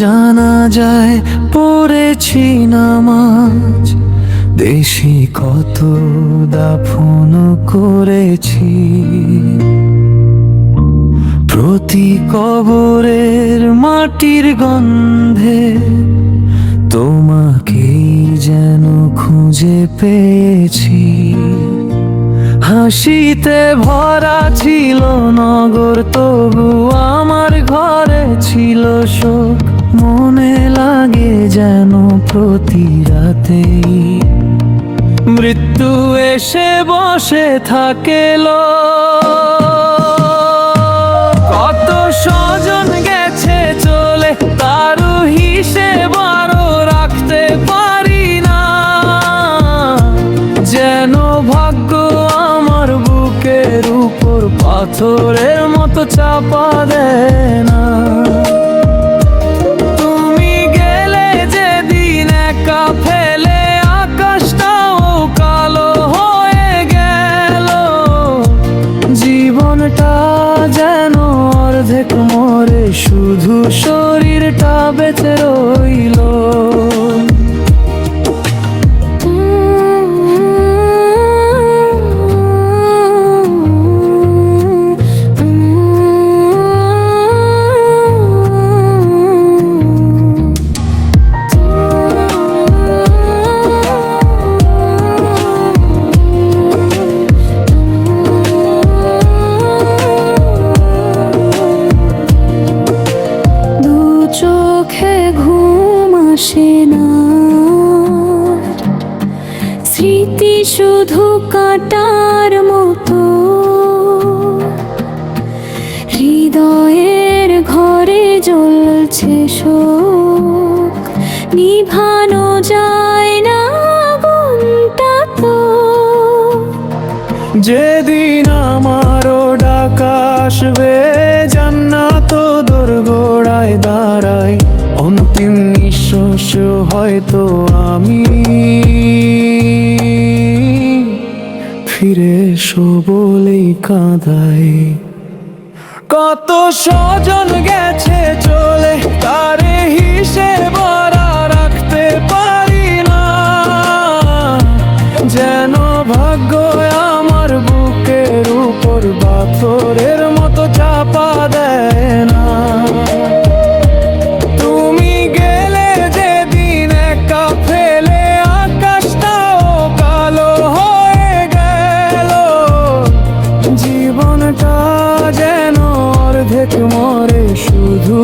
জানা যায় পড়েছি নামাজ, দেশে কত দাফন করেছি। প্রতি কবরের মাটির গন্ধে তোমাকেই যেন খুঁজে পেয়েছি। হাসিতে ভরা ছিল নগর, তবু আমার ঘরে ছিল শোক। মনে লাগে যেন প্রতি রাতেই মৃত্যু এসে বসে থাকেল। কত স্বজন গেছে চলে, তারও হিসেব আরো রাখতে পারি না। যেন ভাগ্য আমার বুকের উপর পাথরের মতো চাপা দেয় না। তুমি গেলে যেদিন একা ফেলে, আকাশটাও কালো হয়ে গেল। জীবনটা যেন অর্ধেক মরে, শুধু শরীরটা বেঁচে রইল। চোখে ঘুম আসে না, স্মৃতি শুধু কাটার মতো। হৃদয়ের ঘরে জ্বলছে শোক, নিভানো যায় না আগুনটা তো। যেদিন আমারও ডাক আসবে, জান্নাত দোরগোড়ায় দাঁড়াই। অন্তিম নিঃশ্বাস হয়তো আমি ফিরে এসো বলেই কাঁদাই। কত স্বজন গেছে চলে, তারে হিসেব আর রাখতে পারি না। যেন ভাগ্য আমার বুকের উপর পাথরের মতো চাপা দেয় না। তুমি গেলে যেদিন একা ফেলে, আকাশটাও কালো হয়ে গেল। জীবনটা যেন অর্ধেক মরে, শুধু